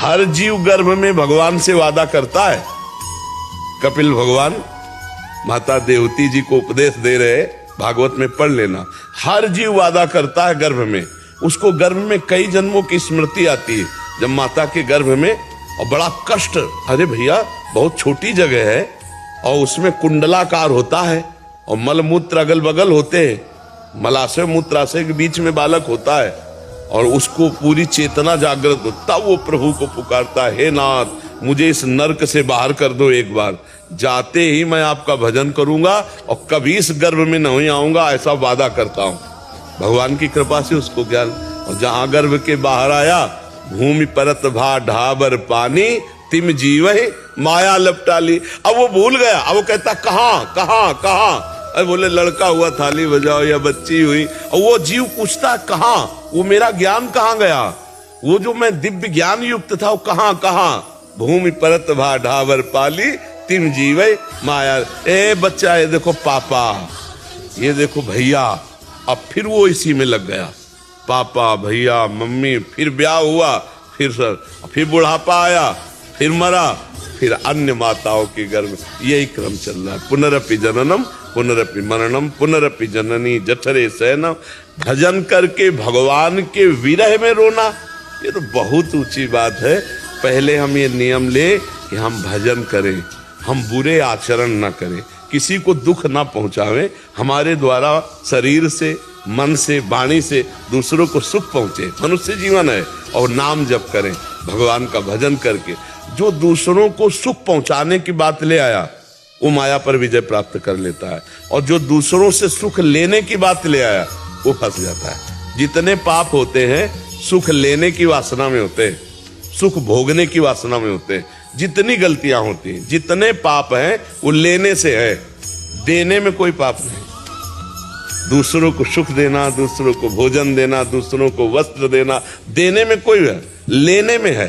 हर जीव गर्भ में भगवान से वादा करता है। कपिल भगवान माता देवती जी को उपदेश दे रहे, भागवत में पढ़ लेना। हर जीव वादा करता है गर्भ में, उसको गर्भ में कई जन्मों की स्मृति आती है। जब माता के गर्भ में, और बड़ा कष्ट, अरे भैया बहुत छोटी जगह है और उसमें कुंडलाकार होता है और मलमूत्र अगल बगल होते हैं, मलाशय मूत्राशय के बीच में बालक होता है और उसको पूरी चेतना जागृत हो, तब वो प्रभु को पुकारता है, हे नाथ मुझे इस नरक से बाहर कर दो एक बार, जाते ही मैं आपका भजन करूंगा और कभी इस गर्भ में नहीं आऊंगा, ऐसा वादा करता हूं। भगवान की कृपा से उसको ज्ञान, और जहां गर्भ के बाहर आया, भूमि परत भा ढाबर पानी, तिम जीवहि माया लपटा ली। अब वो भूल गया, अब वो कहता कहां कहां कहां, अरे बोले लड़का हुआ थाली बजाओ या बच्ची हुई, और वो जीव पूछता कहां, वो मेरा ज्ञान कहां गया, वो जो मैं दिव्य ज्ञान युक्त था वो कहां कहां। भूमि परत भा ढाबर पाली, तिम जीवहि माया। ए बच्चा, ये देखो पापा, ये देखो भैया। अब फिर वो इसी में लग गया, पापा भैया मम्मी, फिर ब्याह हुआ, फिर बुढ़ापा आया, फिर मरा, फिर अन्य माताओं के गर्भ, यही क्रम चल रहा है। पुनरपि जननम पुनरपि मरणम पुनरपि जननी जठरे शयनम। भजन करके भगवान के विरह में रोना, ये तो बहुत ऊंची बात है। पहले हम ये नियम ले कि हम भजन करें, हम बुरे आचरण न करें, किसी को दुख ना पहुंचावें, हमारे द्वारा शरीर से, मन से, वाणी से दूसरों को सुख पहुंचे, मनुष्य जीवन है। और नाम जप करें, भगवान का भजन करके जो दूसरों को सुख पहुंचाने की बात ले आया, वो माया पर विजय प्राप्त कर लेता है, और जो दूसरों से सुख लेने की बात ले आया वो फंस जाता है। जितने पाप होते हैं सुख लेने की वासना में होते हैं, सुख भोगने की वासना में होते हैं। जितनी गलतियां होती हैं, जितने पाप हैं वो लेने से है, देने में कोई पाप नहीं। दूसरों को सुख देना, दूसरों को भोजन देना, दूसरों को वस्त्र देना, देने में कोई है, लेने में है।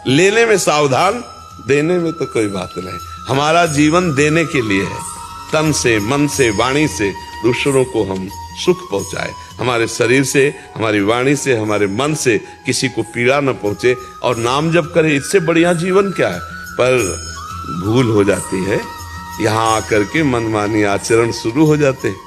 लेने में सावधान, देने में तो कोई बात नहीं। हमारा जीवन देने के लिए है, तन से, मन से, वाणी से दूसरों को हम सुख पहुंचाए, हमारे शरीर से, हमारी वाणी से, हमारे मन से किसी को पीड़ा न पहुंचे, और नाम जप करें। इससे बढ़िया जीवन क्या है। पर भूल हो जाती है, यहाँ आकर के मनमानी आचरण शुरू हो जाते हैं।